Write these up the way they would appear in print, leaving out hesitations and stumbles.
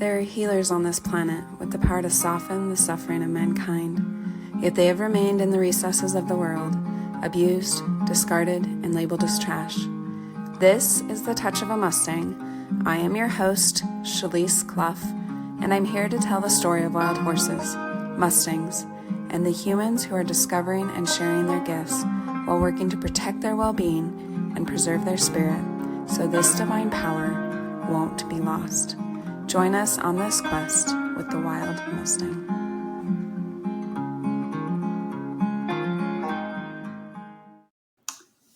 There are healers on this planet with the power to soften the suffering of mankind, yet they have remained in the recesses of the world, abused, discarded, and labeled as trash. This is The Touch of a Mustang. I am your host, Shalise Clough, and I'm here to tell the story of wild horses, Mustangs, and the humans who are discovering and sharing their gifts while working to protect their well-being and preserve their spirit, so this divine power won't be lost. Join us on this quest with the Wild Mustang.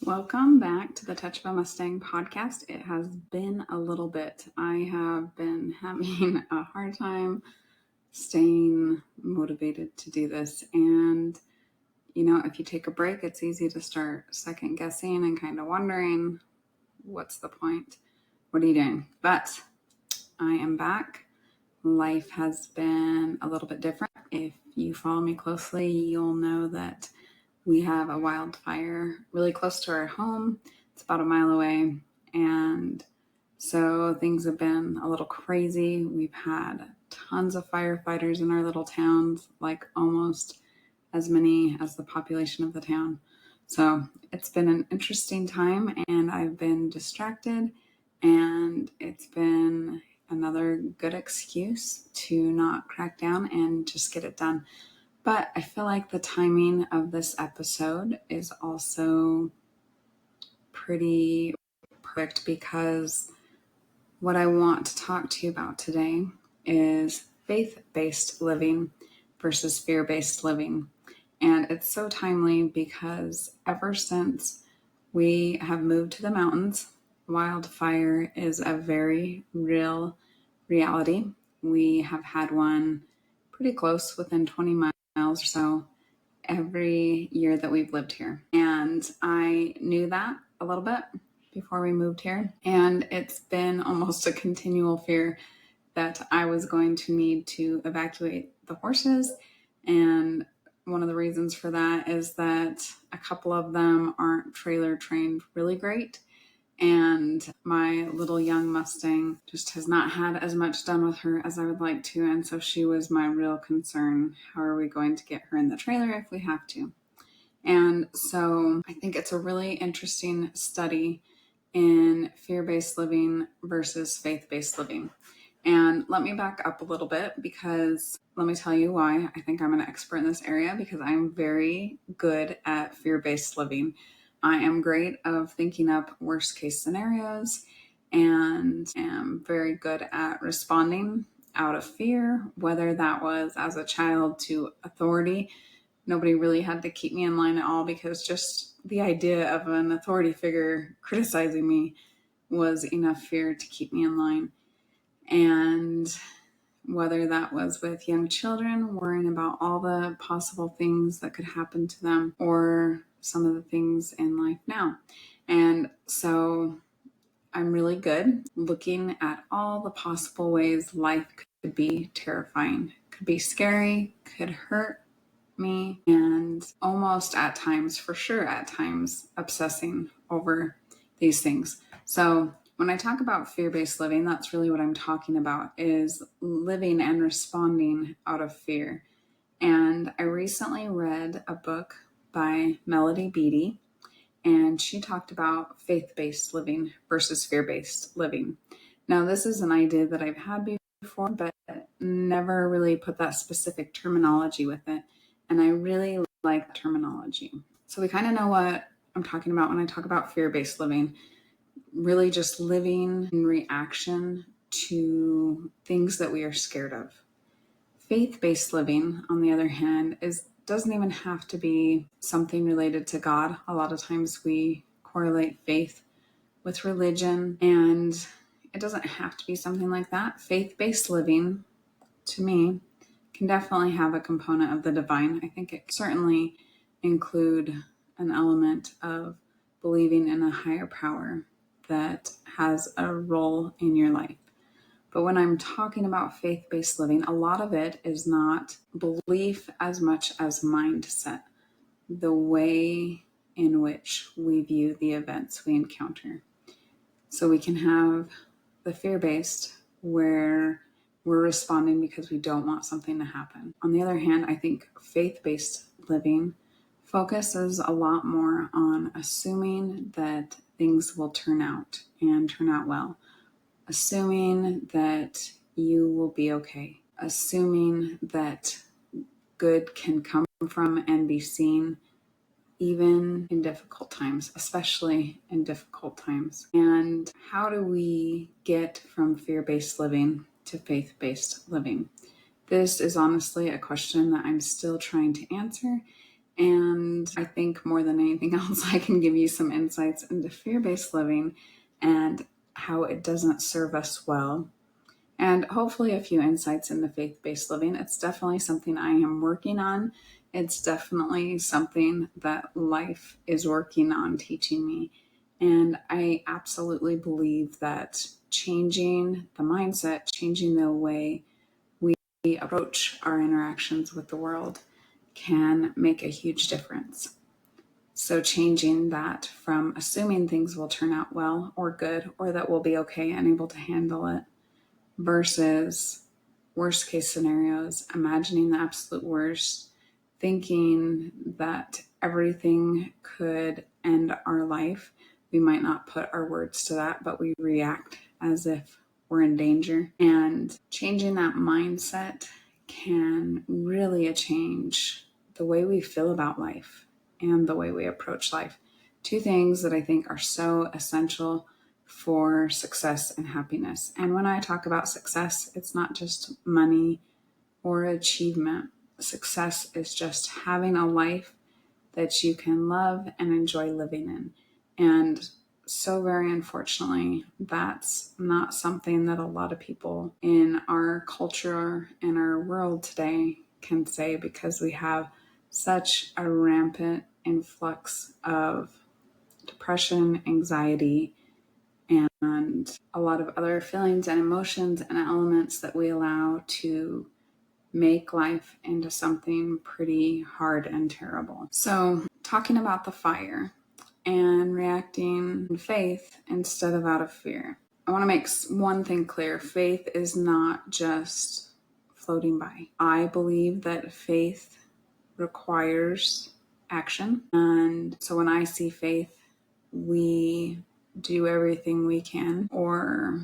Welcome back to the Touch of a Mustang podcast. It has been a little bit. I have been having a hard time staying motivated to do this. And, if you take a break, it's easy to start second guessing and kind of wondering, what's the point? What are you doing? But I am back. Life has been a little bit different. If you follow me closely, you'll know that we have a wildfire really close to our home. It's about a mile away. And so things have been a little crazy. We've had tons of firefighters in our little towns, like almost as many as the population of the town. So it's been an interesting time, and I've been distracted, and it's been another good excuse to not crack down and just get it done. But I feel like the timing of this episode is also pretty perfect, because what I want to talk to you about today is faith-based living versus fear-based living. And it's so timely because ever since we have moved to the mountains, wildfire is a very real reality. We have had one pretty close, within 20 miles or so, every year that we've lived here. And I knew that a little bit before we moved here. And it's been almost a continual fear that I was going to need to evacuate the horses. And one of the reasons for that is that a couple of them aren't trailer trained really great. And my little young Mustang just has not had as much done with her as I would like to. And so she was my real concern. How are we going to get her in the trailer if we have to? And so I think it's a really interesting study in fear-based living versus faith-based living. And let me back up a little bit, because let me tell you why I think I'm an expert in this area, because I'm very good at fear-based living. I am great of thinking up worst case scenarios and am very good at responding out of fear, whether that was as a child to authority. Nobody really had to keep me in line at all, because just the idea of an authority figure criticizing me was enough fear to keep me in line. And whether that was with young children, worrying about all the possible things that could happen to them, or some of the things in life now. And so I'm really good looking at all the possible ways life could be terrifying, could be scary, could hurt me, and almost at times, for sure at times, obsessing over these things. So when I talk about fear-based living, that's really what I'm talking about, is living and responding out of fear. And I recently read a book by Melody Beattie, and she talked about faith-based living versus fear-based living. Now, this is an idea that I've had before, but never really put that specific terminology with it. And I really like terminology. So we kind of know what I'm talking about when I talk about fear-based living. Really just living in reaction to things that we are scared of. Faith-based living, on the other hand, doesn't even have to be something related to God. A lot of times we correlate faith with religion, and it doesn't have to be something like that. Faith-based living, to me, can definitely have a component of the divine. I think it certainly include an element of believing in a higher power that has a role in your life. But when I'm talking about faith-based living, a lot of it is not belief as much as mindset, the way in which we view the events we encounter. So we can have the fear-based, where we're responding because we don't want something to happen. On the other hand, I think faith-based living focuses a lot more on assuming that things will turn out and turn out well, assuming that you will be okay, assuming that good can come from and be seen even in difficult times, especially in difficult times. And how do we get from fear-based living to faith-based living? This is honestly a question that I'm still trying to answer. And I think more than anything else, I can give you some insights into fear-based living and how it doesn't serve us well. And hopefully a few insights into faith-based living. It's definitely something I am working on. It's definitely something that life is working on teaching me. And I absolutely believe that changing the mindset, changing the way we approach our interactions with the world can make a huge difference. So changing that from assuming things will turn out well or good, or that we'll be okay and able to handle it, versus worst case scenarios, imagining the absolute worst, thinking that everything could end our life. We might not put our words to that, but we react as if we're in danger. And changing that mindset can really change the way we feel about life and the way we approach life. Two things that I think are so essential for success and happiness. And when I talk about success, it's not just money or achievement. Success is just having a life that you can love and enjoy living in. And so very unfortunately, that's not something that a lot of people in our culture and our world today can say, because we have such a rampant influx of depression, anxiety, and a lot of other feelings and emotions and elements that we allow to make life into something pretty hard and terrible. So, talking about the fire and reacting in faith instead of out of fear. I want to make one thing clear. Faith is not just floating by. I believe that faith requires action. And so when I see faith, we do everything we can, or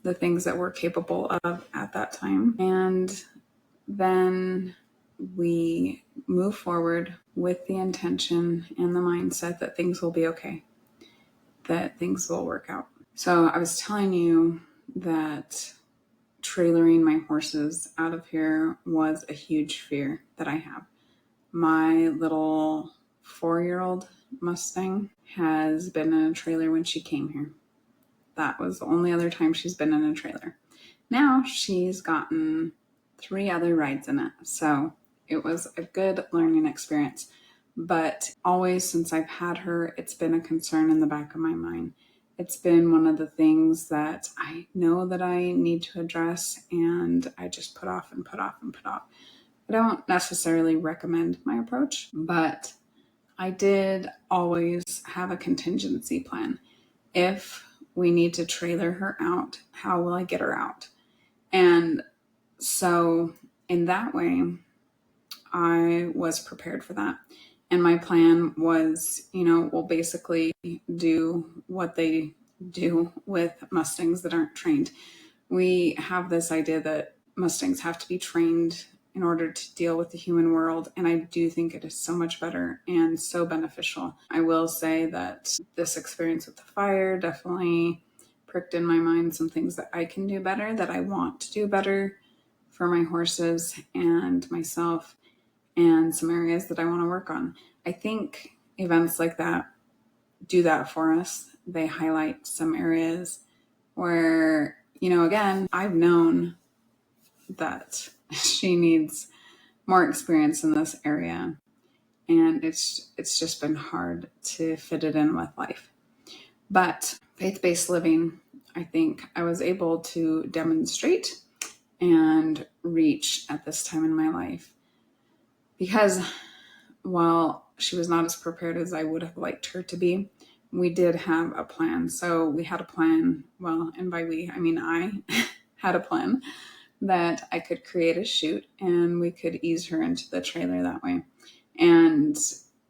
the things that we're capable of at that time. And then we move forward with the intention and the mindset that things will be okay, that things will work out. So I was telling you that trailering my horses out of here was a huge fear that I have. My little 4-year-old Mustang has been in a trailer when she came here. That was the only other time she's been in a trailer. Now she's gotten 3 other rides in it. So it was a good learning experience. But always since I've had her, it's been a concern in the back of my mind. It's been one of the things that I know that I need to address, and I just put off and put off and put off. I don't necessarily recommend my approach, but I did always have a contingency plan. If we need to trailer her out, how will I get her out? And so in that way, I was prepared for that. And my plan was, we'll basically do what they do with Mustangs that aren't trained. We have this idea that Mustangs have to be trained in order to deal with the human world. And I do think it is so much better and so beneficial. I will say that this experience with the fire definitely pricked in my mind some things that I can do better, that I want to do better for my horses and myself, and some areas that I want to work on. I think events like that do that for us. They highlight some areas where, again, I've known that she needs more experience in this area, and it's just been hard to fit it in with life. But faith-based living, I think I was able to demonstrate and reach at this time in my life, because while she was not as prepared as I would have liked her to be, we did have a plan. So we had a plan, well, and by we, I mean I had a plan that I could create a chute and we could ease her into the trailer that way. And,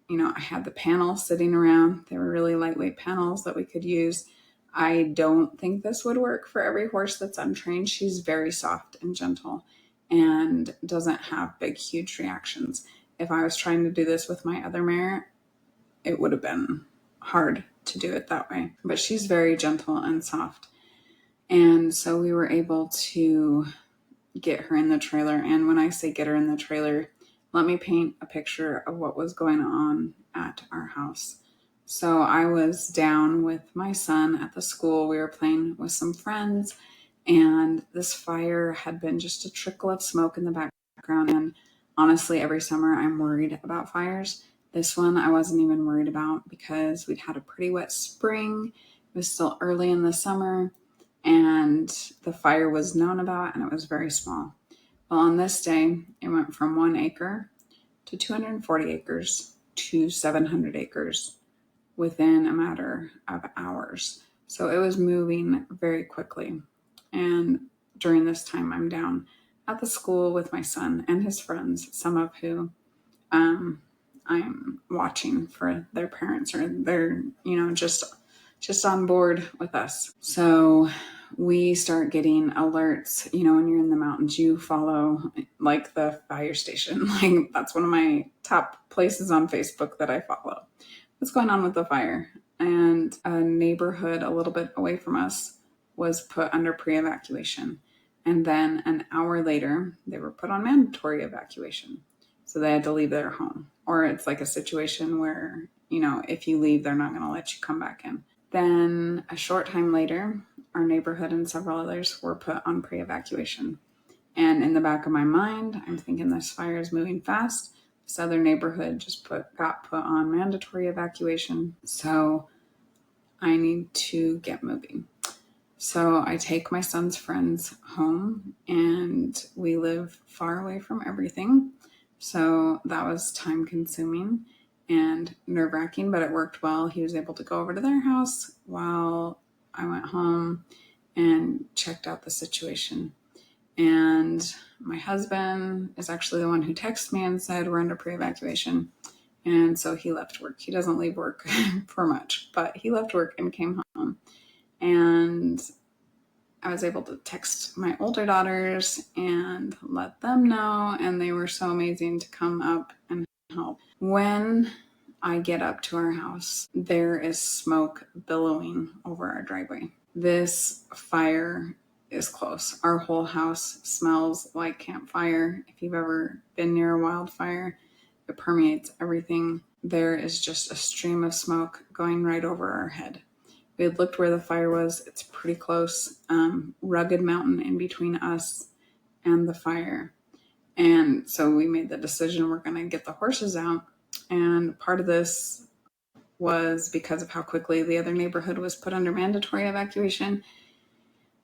I had the panels sitting around. They were really lightweight panels that we could use. I don't think this would work for every horse that's untrained. She's very soft and gentle and doesn't have big, huge reactions. If I was trying to do this with my other mare, it would have been hard to do it that way. But she's very gentle and soft. And so we were able to get her in the trailer. And when I say get her in the trailer, let me paint a picture of what was going on at our house. So I was down with my son at the school. We were playing with some friends, and this fire had been just a trickle of smoke in the background. And honestly, every summer I'm worried about fires. This one I wasn't even worried about because we'd had a pretty wet spring. It was still early in the summer, and the fire was known about, and it was very small. Well, on this day, it went from 1 acre to 240 acres to 700 acres within a matter of hours. So it was moving very quickly. And during this time, I'm down at the school with my son and his friends, some of who I'm watching for their parents, or they're, just on board with us. So we start getting alerts. When you're in the mountains, you follow like the fire station. Like that's one of my top places on Facebook that I follow. What's going on with the fire? And a neighborhood a little bit away from us was put under pre-evacuation. And then an hour later, they were put on mandatory evacuation. So they had to leave their home. Or it's like a situation where, if you leave, they're not going to let you come back in. Then a short time later, our neighborhood and several others were put on pre-evacuation. And in the back of my mind, I'm thinking this fire is moving fast. This other neighborhood just got put on mandatory evacuation. So I need to get moving. So I take my son's friends home, and we live far away from everything. So that was time consuming and nerve-wracking, but it worked well. He was able to go over to their house while I went home and checked out the situation. And my husband is actually the one who texted me and said we're under pre-evacuation. And so he left work. He doesn't leave work for much, but he left work and came home. And I was able to text my older daughters and let them know, and they were so amazing to come up and help. When I get up to our house, there is smoke billowing over our driveway. This fire is close. Our whole house smells like campfire. If you've ever been near a wildfire, it permeates everything. There is just a stream of smoke going right over our head. We had looked where the fire was. It's pretty close. Rugged mountain in between us and the fire. And so we made the decision we're going to get the horses out. And part of this was because of how quickly the other neighborhood was put under mandatory evacuation.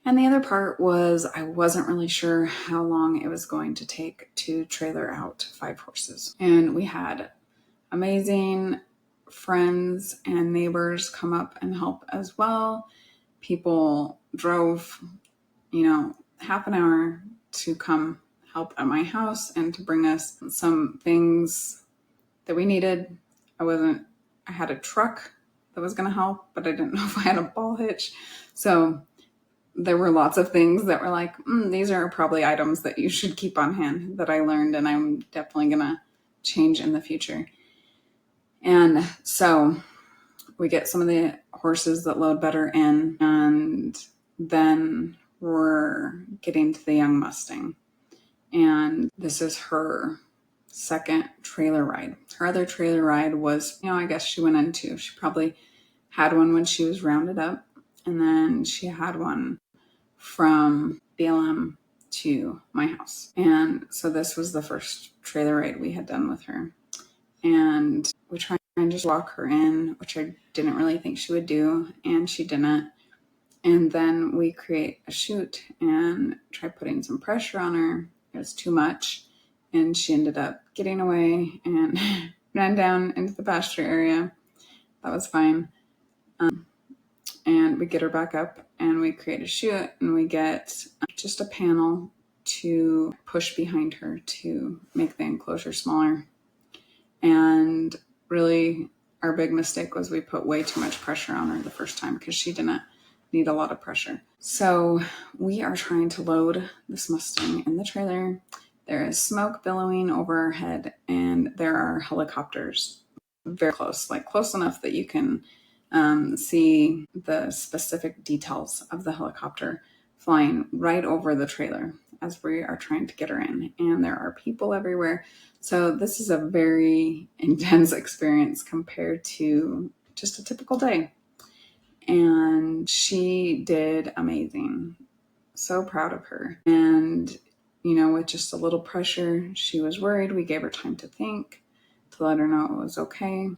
And the other part was I wasn't really sure how long it was going to take to trailer out 5 horses. And we had amazing friends and neighbors come up and help as well. People drove, half an hour to come help at my house and to bring us some things that we needed. I had a truck that was going to help, but I didn't know if I had a ball hitch. So there were lots of things that were like, these are probably items that you should keep on hand that I learned, and I'm definitely going to change in the future. And so we get some of the horses that load better in, and then we're getting to the young Mustang. And this is her second trailer ride. Her other trailer ride was, I guess she went into, she probably had one when she was rounded up, and then she had one from BLM to my house. And so this was the first trailer ride we had done with her. And we tried and just walk her in, which I didn't really think she would do, and she didn't. And then we create a chute and try putting some pressure on her. It was too much, and she ended up getting away and ran down into the pasture area. That was fine. And we get her back up, and we create a chute, and we get just a panel to push behind her to make the enclosure smaller. And really, our big mistake was we put way too much pressure on her the first time because she didn't need a lot of pressure. So we are trying to load this Mustang in the trailer. There is smoke billowing over our head, and there are helicopters very close, like close enough that you can see the specific details of the helicopter flying right over the trailer as we are trying to get her in. And there are people everywhere. So this is a very intense experience compared to just a typical day. And she did amazing. So proud of her. And, with just a little pressure, she was worried. We gave her time to think, to let her know it was okay.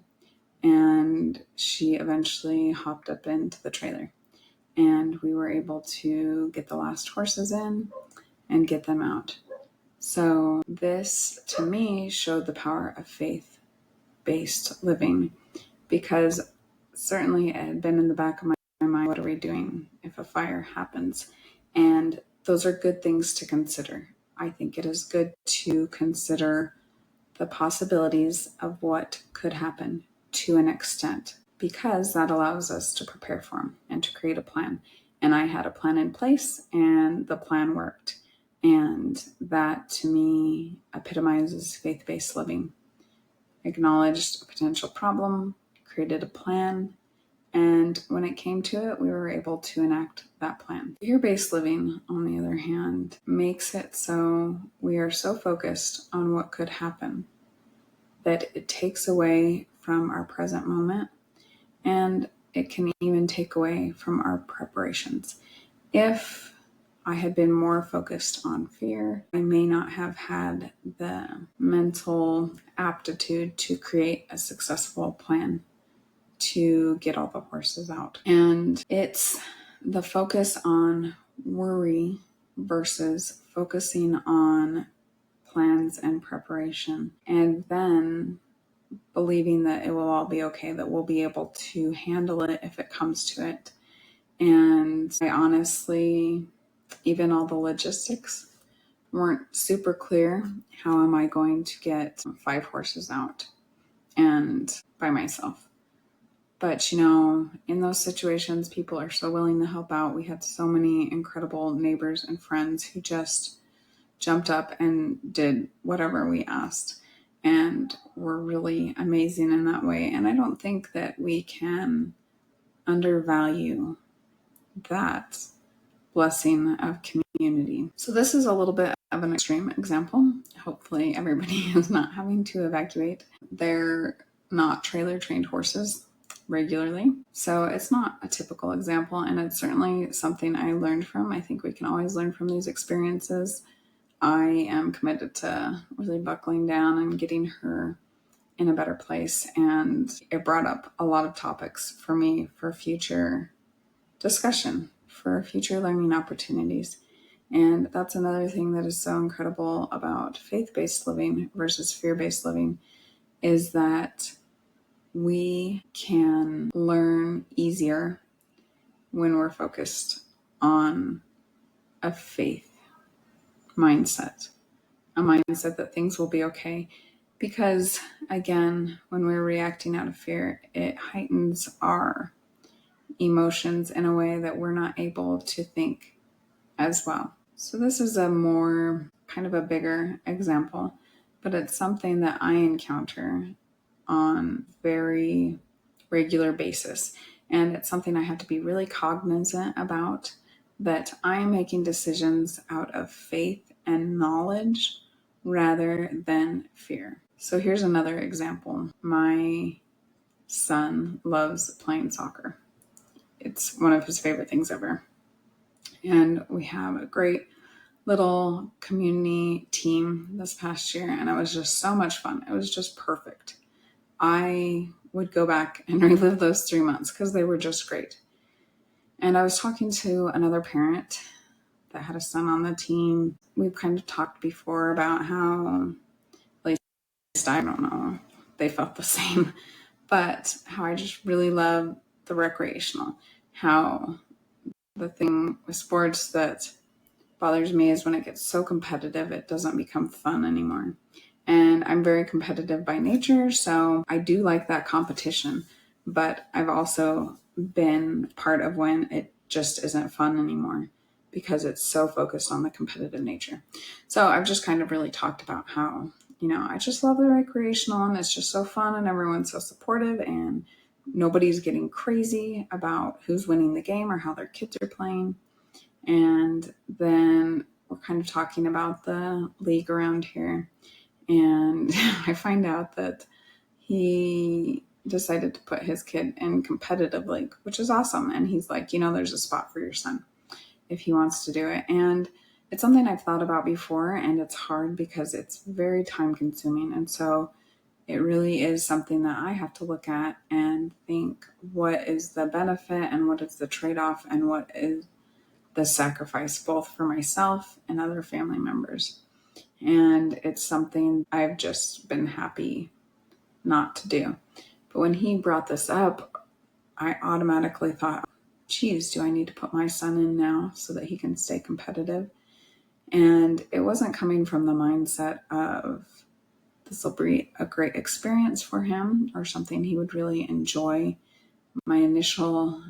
And she eventually hopped up into the trailer. And we were able to get the last horses in and get them out. So this, to me, showed the power of faith-based living, because certainly it had been in the back of my mind, what are we doing if a fire happens? And those are good things to consider. I think it is good to consider the possibilities of what could happen to an extent, because that allows us to prepare for them and to create a plan. And I had a plan in place, and the plan worked. And that, to me, epitomizes faith-based living. Acknowledged a potential problem, created a plan, and when it came to it, we were able to enact that plan. Fear-based living, on the other hand, makes it so we are so focused on what could happen that it takes away from our present moment, and it can even take away from our preparations. If I had been more focused on fear, I may not have had the mental aptitude to create a successful plan to get all the horses out. And it's the focus on worry versus focusing on plans and preparation, and then believing that it will all be okay, that we'll be able to handle it if it comes to it. And I honestly, even all the logistics weren't super clear. How am I going to get 5 horses out and by myself? But, in those situations, people are so willing to help out. We had so many incredible neighbors and friends who just jumped up and did whatever we asked, and were really amazing in that way. And I don't think that we can undervalue that blessing of community. So this is a little bit of an extreme example. Hopefully everybody is not having to evacuate. They're not trailer trained horses regularly. So it's not a typical example, and it's certainly something I learned from. I think we can always learn from these experiences. I am committed to really buckling down and getting her in a better place. And it brought up a lot of topics for me for future discussion, for future learning opportunities. And that's another thing that is so incredible about faith-based living versus fear-based living, is that we can learn easier when we're focused on a faith mindset, a mindset that things will be okay. Because again, when we're reacting out of fear, it heightens our emotions in a way that we're not able to think as well. So this is a more kind of a bigger example, but it's something that I encounter on very regular basis. And it's something I have to be really cognizant about, that I'm making decisions out of faith and knowledge rather than fear. So here's another example. My son loves playing soccer. It's one of his favorite things ever. And we have a great little community team this past year, and it was just so much fun. It was just perfect. I would go back and relive those 3 months because they were just great. And I was talking to another parent that had a son on the team. We've kind of talked before about how, at least I don't know, they felt the same, but how I just really love the recreational, how the thing with sports that bothers me is when it gets so competitive, it doesn't become fun anymore. And I'm very competitive by nature, so I do like that competition. But I've also been part of when it just isn't fun anymore because it's so focused on the competitive nature. So I've just kind of really talked about how, I just love the recreational and it's just so fun and everyone's so supportive and nobody's getting crazy about who's winning the game or how their kids are playing. And then we're kind of talking about the league around here. And I find out that he decided to put his kid in competitive league, which is awesome. And he's like, there's a spot for your son if he wants to do it. And it's something I've thought about before, and it's hard because it's very time consuming. And so it really is something that I have to look at and think, what is the benefit and what is the trade-off and what is the sacrifice, both for myself and other family members. And it's something I've just been happy not to do. But when he brought this up, I automatically thought, geez, do I need to put my son in now so that he can stay competitive? And it wasn't coming from the mindset of this will be a great experience for him or something he would really enjoy. My initial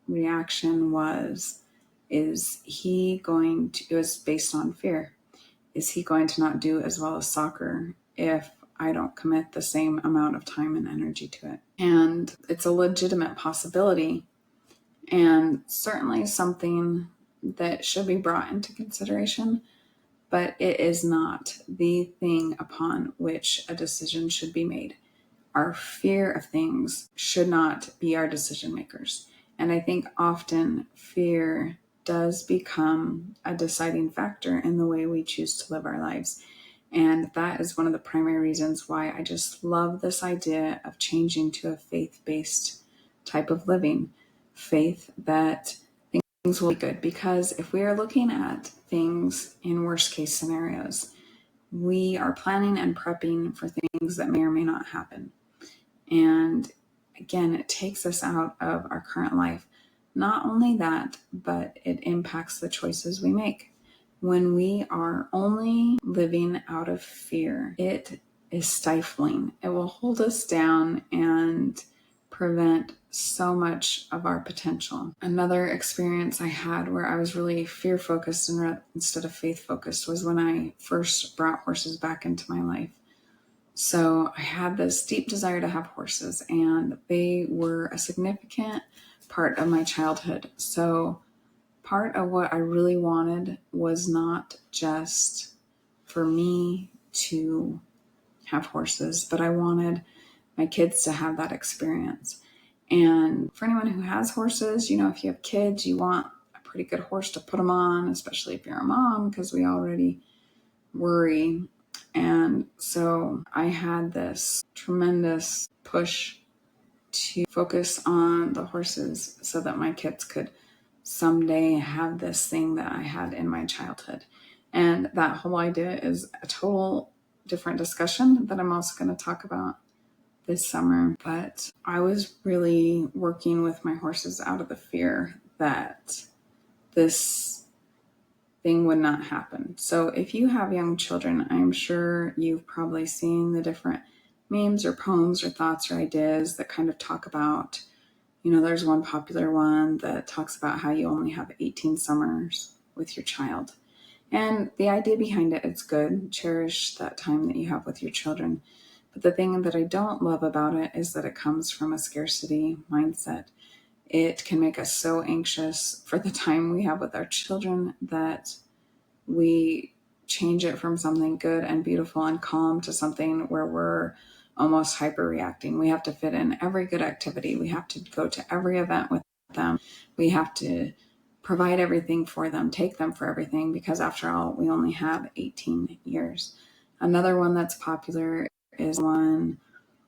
reaction was, it was based on fear. Is he going to not do as well as soccer if I don't commit the same amount of time and energy to it? And it's a legitimate possibility and certainly something that should be brought into consideration, but it is not the thing upon which a decision should be made. Our fear of things should not be our decision makers. And I think often fear does become a deciding factor in the way we choose to live our lives. And that is one of the primary reasons why I just love this idea of changing to a faith-based type of living. Faith that things will be good. Because if we are looking at things in worst case scenarios, we are planning and prepping for things that may or may not happen. And again, it takes us out of our current life. Not only that, but it impacts the choices we make. When we are only living out of fear, it is stifling. It will hold us down and prevent so much of our potential. Another experience I had where I was really fear focused instead of faith focused was when I first brought horses back into my life. So I had this deep desire to have horses, and they were a significant part of my childhood. So part of what I really wanted was not just for me to have horses, but I wanted my kids to have that experience. And for anyone who has horses, if you have kids, you want a pretty good horse to put them on, especially if you're a mom, because we already worry. And so I had this tremendous push to focus on the horses so that my kids could someday have this thing that I had in my childhood. And that whole idea is a total different discussion that I'm also going to talk about this summer. But I was really working with my horses out of the fear that this thing would not happen. So if you have young children, I'm sure you've probably seen the different memes or poems or thoughts or ideas that kind of talk about, there's one popular one that talks about how you only have 18 summers with your child. And the idea behind it, it's good. Cherish that time that you have with your children. But the thing that I don't love about it is that it comes from a scarcity mindset. It can make us so anxious for the time we have with our children that we change it from something good and beautiful and calm to something where we're almost hyper reacting. We have to fit in every good activity. We have to go to every event with them. We have to provide everything for them, take them for everything, because after all, we only have 18 years. Another one that's popular is one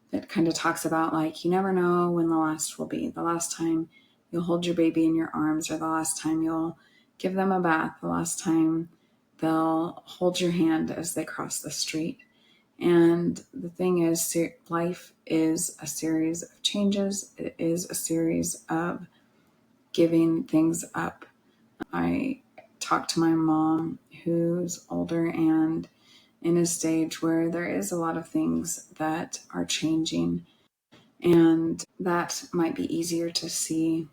that kind of talks about you never know when the last will be. The last time you'll hold your baby in your arms, or the last time you'll give them a bath, the last time they'll hold your hand as they cross the street. And the thing is, life is a series of changes. It is a series of giving things up. I talk to my mom, who's older and in a stage where there is a lot of things that are changing, and that might be easier to see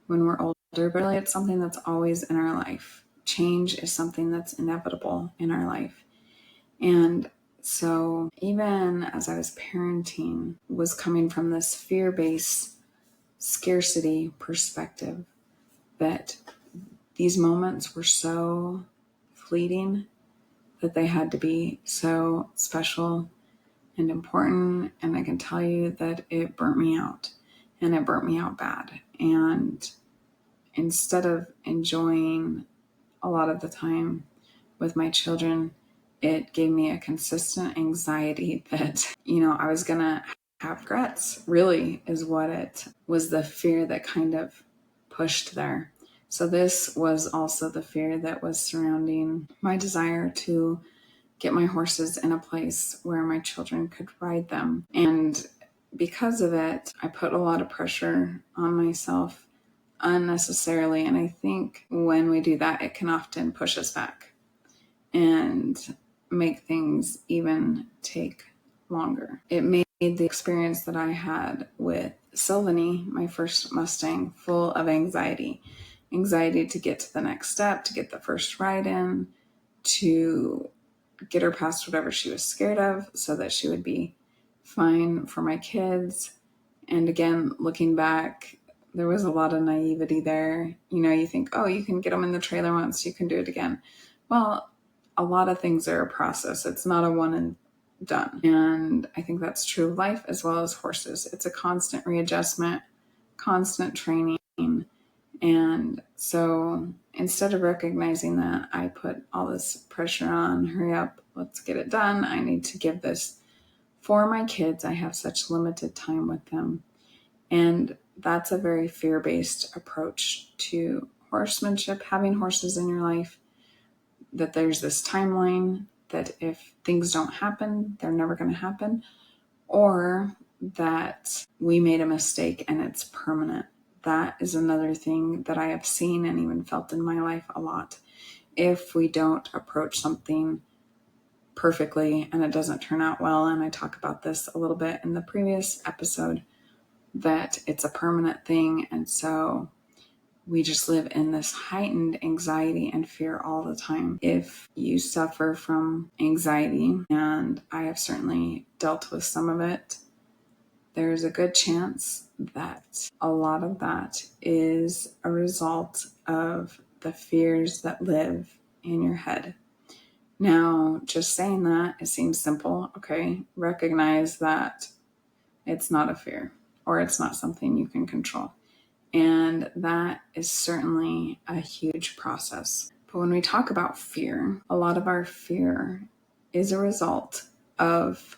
when we're older, but really it's something that's always in our life. Change is something that's inevitable in our life. And so even as I was parenting, was coming from this fear-based scarcity perspective, that these moments were so fleeting that they had to be so special and important. And I can tell you that it burnt me out, and it burnt me out bad. And instead of enjoying a lot of the time with my children, it gave me a consistent anxiety that, I was going to have regrets, really, is what it was, the fear that kind of pushed there. So this was also the fear that was surrounding my desire to get my horses in a place where my children could ride them. And because of it, I put a lot of pressure on myself unnecessarily. And I think when we do that, it can often push us back and make things even take longer. It made the experience that I had with Sylvanie, my first Mustang, full of anxiety to get to the next step, to get the first ride in, to get her past whatever she was scared of so that she would be fine for my kids. And again, looking back, there was a lot of naivety there. You think, oh, you can get them in the trailer once, you can do it again. Well, a lot of things are a process. It's not a one and done. And I think that's true of life as well as horses. It's a constant readjustment, constant training. And so instead of recognizing that, I put all this pressure on, hurry up, let's get it done. I need to give this for my kids. I have such limited time with them. And that's a very fear-based approach to horsemanship, having horses in your life, that there's this timeline that if things don't happen, they're never going to happen, or that we made a mistake and it's permanent. That is another thing that I have seen and even felt in my life a lot. If we don't approach something perfectly and it doesn't turn out well, and I talk about this a little bit in the previous episode, that it's a permanent thing. And so we just live in this heightened anxiety and fear all the time. If you suffer from anxiety, and I have certainly dealt with some of it, there's a good chance that a lot of that is a result of the fears that live in your head. Now, just saying that, it seems simple. Okay, recognize that it's not a fear, or it's not something you can control. And that is certainly a huge process. But when we talk about fear, a lot of our fear is a result of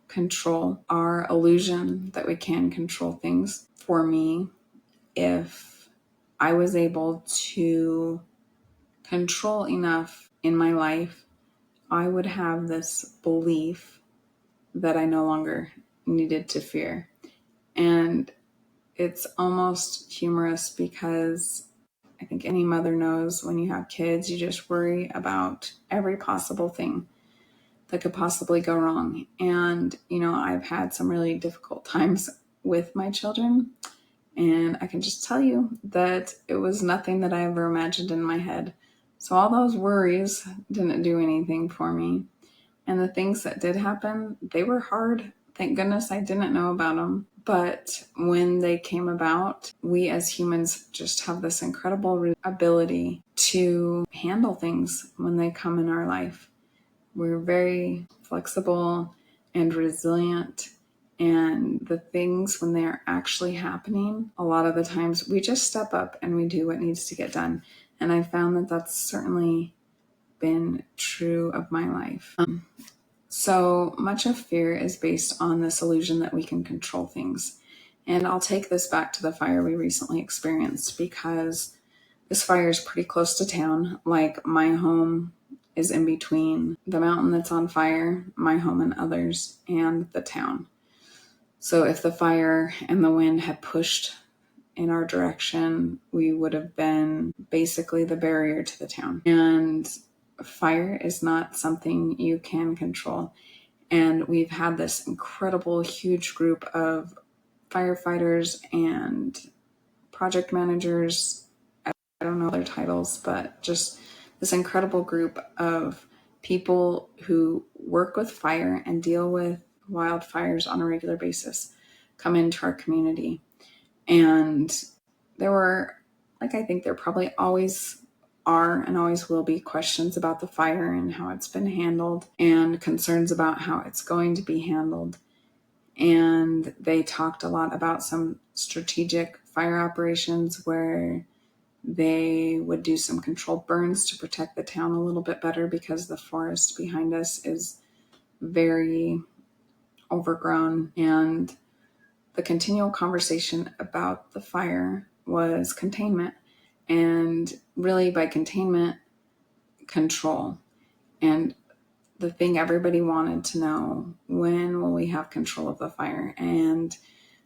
control, our illusion that we can control things. For me, if I was able to control enough in my life, I would have this belief that I no longer needed to fear. And it's almost humorous because I think any mother knows when you have kids, you just worry about every possible thing that could possibly go wrong. And, I've had some really difficult times with my children. And I can just tell you that it was nothing that I ever imagined in my head. So all those worries didn't do anything for me. And the things that did happen, they were hard. Thank goodness I didn't know about them. But when they came about, we as humans just have this incredible ability to handle things when they come in our life. We're very flexible and resilient. And the things, when they are actually happening, a lot of the times we just step up and we do what needs to get done. And I found that that's certainly been true of my life. So much of fear is based on this illusion that we can control things. And I'll take this back to the fire we recently experienced, because this fire is pretty close to town. Like, my home is in between the mountain that's on fire, my home and others, and the town. So if the fire and the wind had pushed in our direction, we would have been basically the barrier to the town. And fire is not something you can control. And we've had this incredible, huge group of firefighters and project managers. I don't know their titles, but just this incredible group of people who work with fire and deal with wildfires on a regular basis come into our community. And there were, I think there probably always are and always will be questions about the fire and how it's been handled, and concerns about how it's going to be handled. And they talked a lot about some strategic fire operations where they would do some controlled burns to protect the town a little bit better, because the forest behind us is very overgrown. And the continual conversation about the fire was containment, and really by containment, control. And the thing everybody wanted to know, when will we have control of the fire? And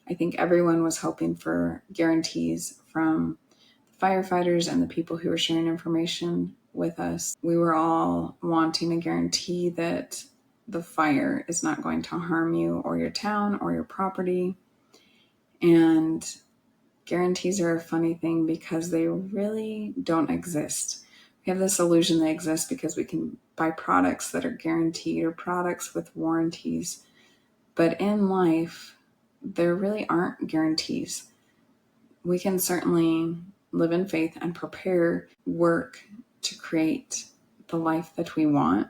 I think everyone was hoping for guarantees from the firefighters and the people who were sharing information with us. We were all wanting a guarantee that the fire is not going to harm you or your town or your property. And guarantees are a funny thing because they really don't exist. We have this illusion they exist because we can buy products that are guaranteed or products with warranties. But in life, there really aren't guarantees. We can certainly live in faith and prepare, work to create the life that we want,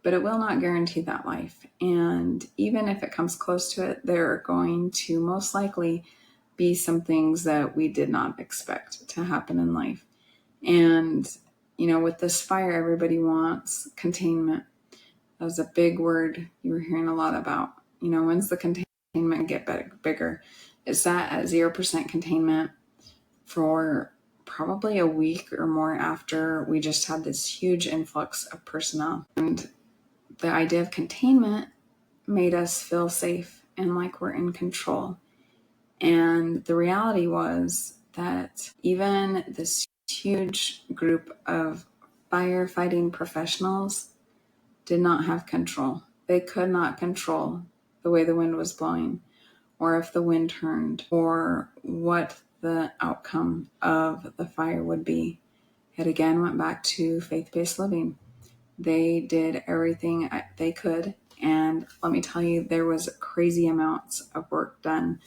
but it will not guarantee that life. And even if it comes close to it, there are going to most likely be some things that we did not expect to happen in life. And, with this fire, everybody wants containment. That was a big word you were hearing a lot about. When's the containment get bigger? Is that at 0% containment for probably a week or more after we just had this huge influx of personnel? And the idea of containment made us feel safe and like we're in control. And the reality was that even this huge group of firefighting professionals did not have control. They could not control the way the wind was blowing, or if the wind turned, or what the outcome of the fire would be. It again went back to faith-based living. They did everything they could, and let me tell you, there was crazy amounts of work done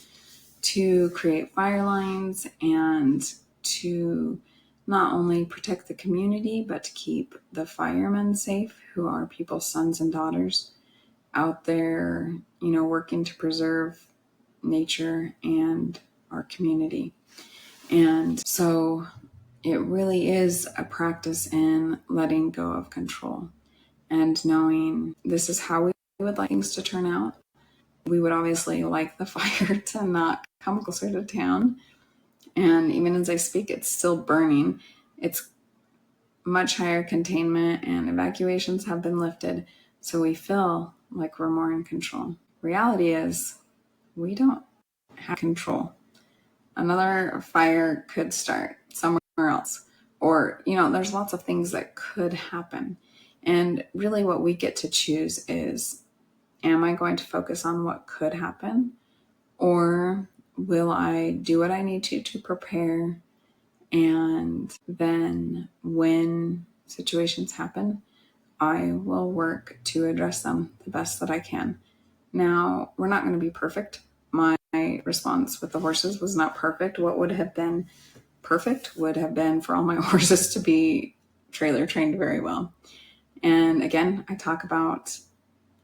to create fire lines and to not only protect the community, but to keep the firemen safe, who are people's sons and daughters out there, working to preserve nature and our community. And so it really is a practice in letting go of control and knowing this is how we would like things to turn out. We would obviously like the fire to not come closer to town. And even as I speak, it's still burning. It's much higher containment and evacuations have been lifted. So we feel like we're more in control. Reality is we don't have control. Another fire could start somewhere else. Or, there's lots of things that could happen. And really what we get to choose is, am I going to focus on what could happen? Or will I do what I need to prepare? And then when situations happen, I will work to address them the best that I can. Now, we're not going to be perfect. My response with the horses was not perfect. What would have been perfect would have been for all my horses to be trailer trained very well. And again, I talk about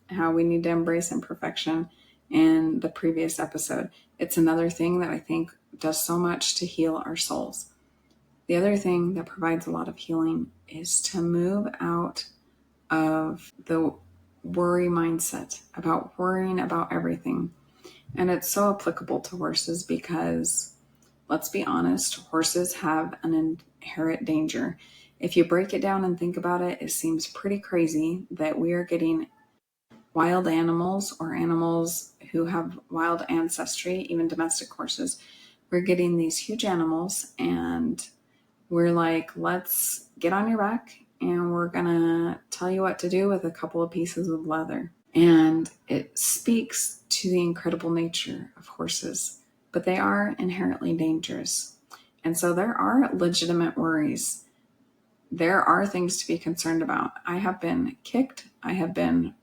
how we need to embrace imperfection in the previous episode. It's another thing that I think does so much to heal our souls. The other thing that provides a lot of healing is to move out of the worry mindset about worrying about everything. And it's so applicable to horses because, let's be honest, horses have an inherent danger. If you break it down and think about it, it seems pretty crazy that we are getting wild animals or animals who have wild ancestry, even domestic horses. we're getting these huge animals and we're like, let's get on your back and we're going to tell you what to do with a couple of pieces of leather. And it speaks to the incredible nature of horses, but they are inherently dangerous. And so there are legitimate worries. There are things to be concerned about. I have been kicked. I have been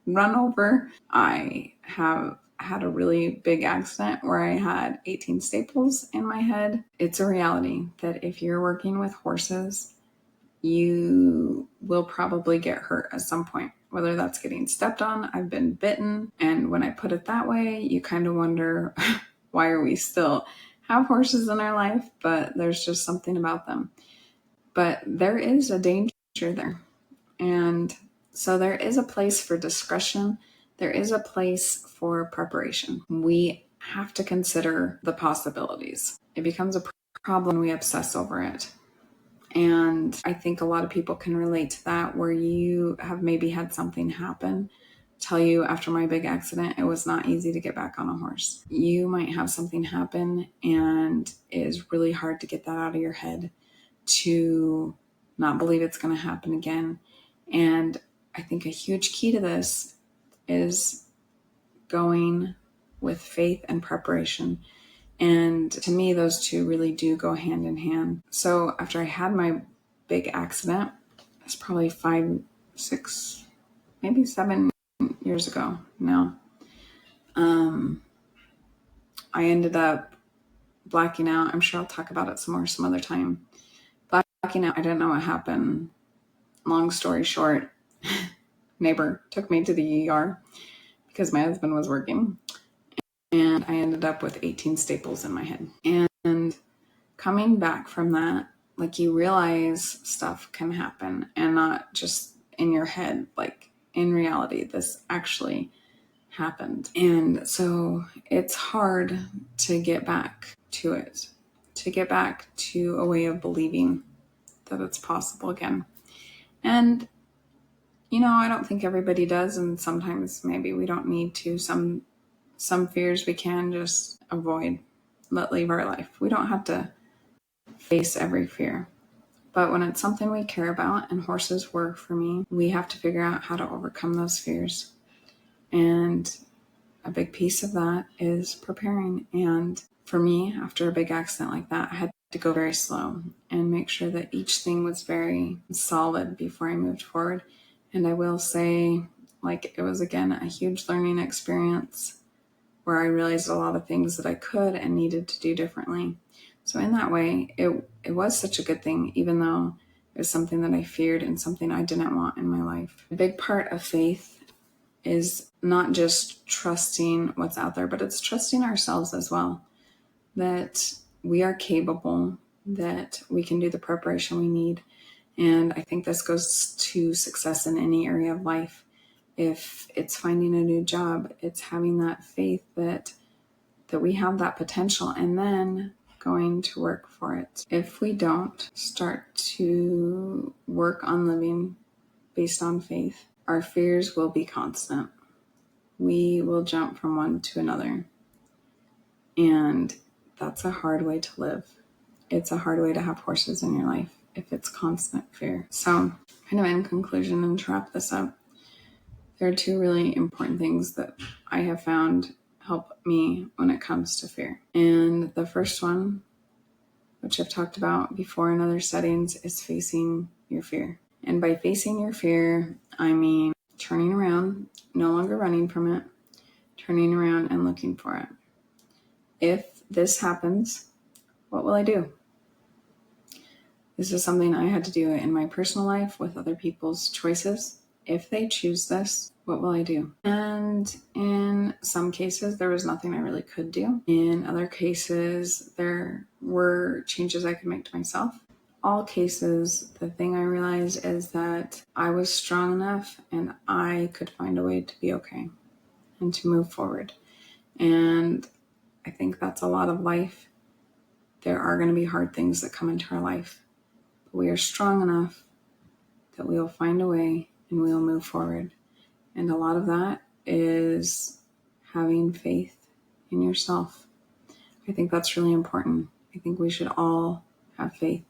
run over. I have had a really big accident where I had 18 staples in my head. It's a reality that if you're working with horses, you will probably get hurt at some point, whether that's getting stepped on. I've been bitten. And when I put it that way, you kind of wonder, why are we still have horses in our life? But there's just something about them. But there is a danger there. And so there is a place for discretion. There is a place for preparation. We have to consider the possibilities. It becomes a problem when we obsess over it. And I think a lot of people can relate to that, where you have maybe had something happen. Tell you after my big accident, it was not easy to get back on a horse. You might have something happen and it is really hard to get that out of your head, to not believe it's going to happen again. And I think a huge key to this is going with faith and preparation. And to me, those two really do go hand in hand. So after I had my big accident, it's probably 5, 6, maybe 7 years ago now. I ended up blacking out. I'm sure I'll talk about it some other time. Blacking out, I didn't know what happened. Long story short, neighbor took me to the ER because my husband was working. And I ended up with 18 staples in my head. And coming back from that, like, you realize stuff can happen, and not just in your head, like in reality, this actually happened. And so it's hard to get back to it, to get back to a way of believing that it's possible again. And, I don't think everybody does. And sometimes maybe we don't need to. Some fears we can just avoid, let leave our life. We don't have to face every fear. But when it's something we care about, and horses were for me, we have to figure out how to overcome those fears. And a big piece of that is preparing. And for me, after a big accident like that, I had to go very slow and make sure that each thing was very solid before I moved forward. And I will say, like, it was, again, a huge learning experience where I realized a lot of things that I could and needed to do differently. So in that way, it was such a good thing, even though it was something that I feared and something I didn't want in my life. A big part of faith is not just trusting what's out there, but it's trusting ourselves as well, that we are capable, that we can do the preparation we need. And I think this goes to success in any area of life. If it's finding a new job, it's having that faith that we have that potential, and then going to work for it. If we don't start to work on living based on faith, our fears will be constant. We will jump from one to another. And that's a hard way to live. It's a hard way to have horses in your life if it's constant fear. So, kind of in conclusion, and to wrap this up, there are two really important things that I have found help me when it comes to fear. And the first one, which I've talked about before in other settings, is facing your fear. And by facing your fear, I mean turning around, no longer running from it, turning around and looking for it. If this happens, what will I do? This is something I had to do in my personal life with other people's choices. If they choose this, what will I do? And in some cases, there was nothing I really could do. In other cases, there were changes I could make to myself. All cases, the thing I realized is that I was strong enough and I could find a way to be okay and to move forward. And I think that's a lot of life. There are going to be hard things that come into our life, but we are strong enough that we will find a way and we will move forward. And a lot of that is having faith in yourself. I think that's really important. I think we should all have faith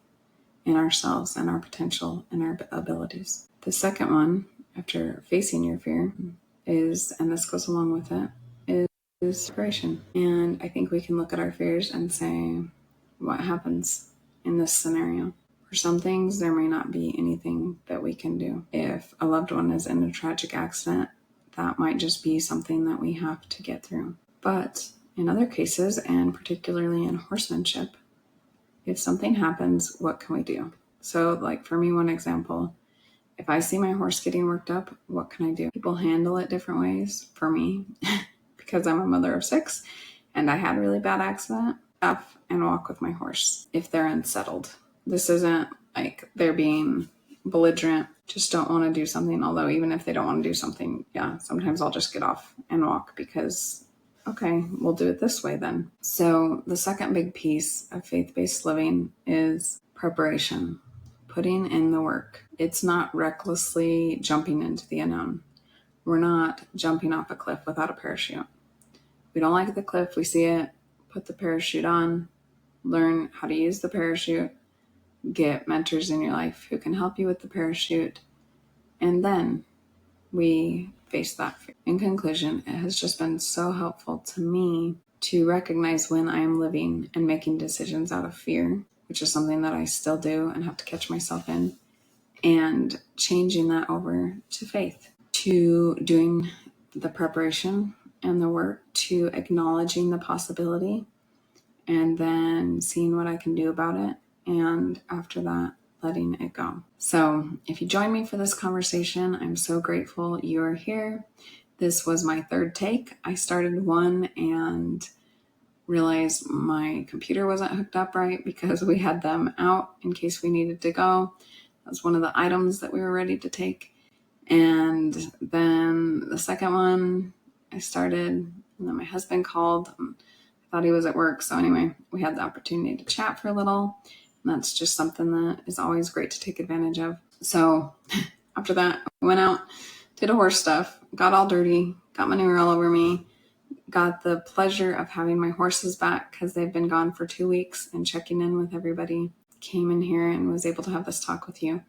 in ourselves and our potential and our abilities. The second one, after facing your fear, is, and this goes along with it, is separation. And I think we can look at our fears and say, what happens in this scenario? For some things, there may not be anything that we can do. If a loved one is in a tragic accident, that might just be something that we have to get through. But in other cases, and particularly in horsemanship, if something happens, what can we do? So like for me, one example, if I see my horse getting worked up, what can I do? People handle it different ways. For me, because I'm a mother of 6 and I had a really bad accident, up and walk with my horse if they're unsettled. This isn't like they're being belligerent, just don't want to do something. Although even if they don't want to do something, yeah, sometimes I'll just get off and walk because, okay, we'll do it this way then. So the second big piece of faith-based living is preparation, putting in the work. It's not recklessly jumping into the unknown. We're not jumping off a cliff without a parachute. We don't like the cliff, we see it, put the parachute on, learn how to use the parachute, get mentors in your life who can help you with the parachute, and then we face that fear. In conclusion, it has just been so helpful to me to recognize when I am living and making decisions out of fear, which is something that I still do and have to catch myself in, and changing that over to faith, to doing the preparation and the work, to acknowledging the possibility, and then seeing what I can do about it. And after that, letting it go. So if you join me for this conversation, I'm so grateful you are here. This was my third take. I started one and realized my computer wasn't hooked up right because we had them out in case we needed to go. That was one of the items that we were ready to take. And then the second one I started, and then my husband called. I thought he was at work. So anyway, we had the opportunity to chat for a little. And that's just something that is always great to take advantage of. So after that, I went out, did a horse stuff, got all dirty, got manure all over me, got the pleasure of having my horses back because they've been gone for 2 weeks, and checking in with everybody. Came in here and was able to have this talk with you.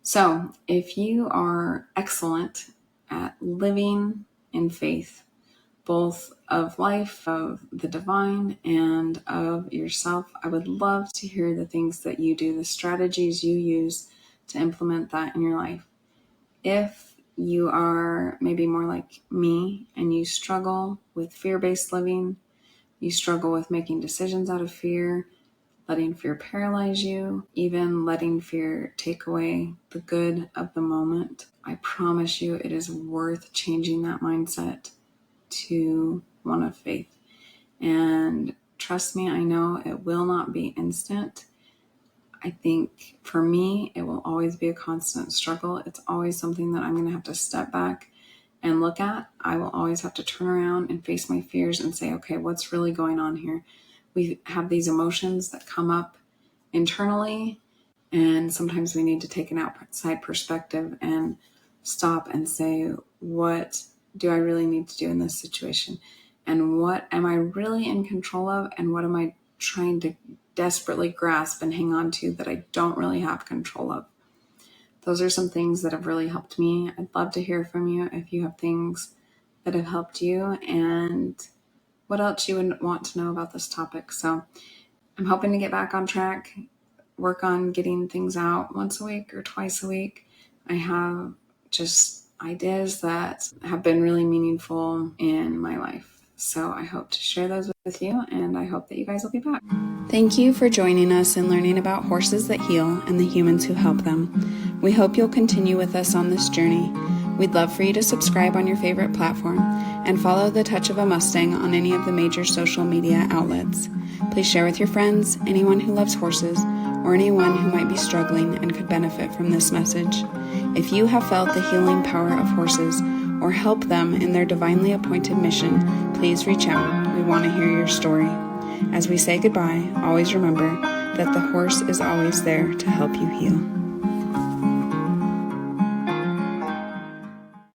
So if you are excellent at living in faith, both of life, of the divine, and of yourself, I would love to hear the things that you do, the strategies you use to implement that in your life. If you are maybe more like me and you struggle with fear-based living, you struggle with making decisions out of fear, letting fear paralyze you, even letting fear take away the good of the moment, I promise you it is worth changing that mindset to one of faith. And trust me, I know it will not be instant. I think for me, it will always be a constant struggle. It's always something that I'm going to have to step back and look at. I will always have to turn around and face my fears and say, okay, what's really going on here? We have these emotions that come up internally, and sometimes we need to take an outside perspective and stop and say, what do I really need to do in this situation? And what am I really in control of? And what am I trying to desperately grasp and hang on to that I don't really have control of? Those are some things that have really helped me. I'd love to hear from you if you have things that have helped you and what else you would want to know about this topic. So I'm hoping to get back on track, work on getting things out once a week or twice a week. I have just ideas that have been really meaningful in my life. So I hope to share those with you, and I hope that you guys will be back. Thank you for joining us and learning about horses that heal and the humans who help them. We hope you'll continue with us on this journey. We'd love for you to subscribe on your favorite platform and follow The Touch of a Mustang on any of the major social media outlets. Please share with your friends, anyone who loves horses, or anyone who might be struggling and could benefit from this message. If you have felt the healing power of horses or help them in their divinely appointed mission, please reach out. We want to hear your story. As we say goodbye, always remember that the horse is always there to help you heal.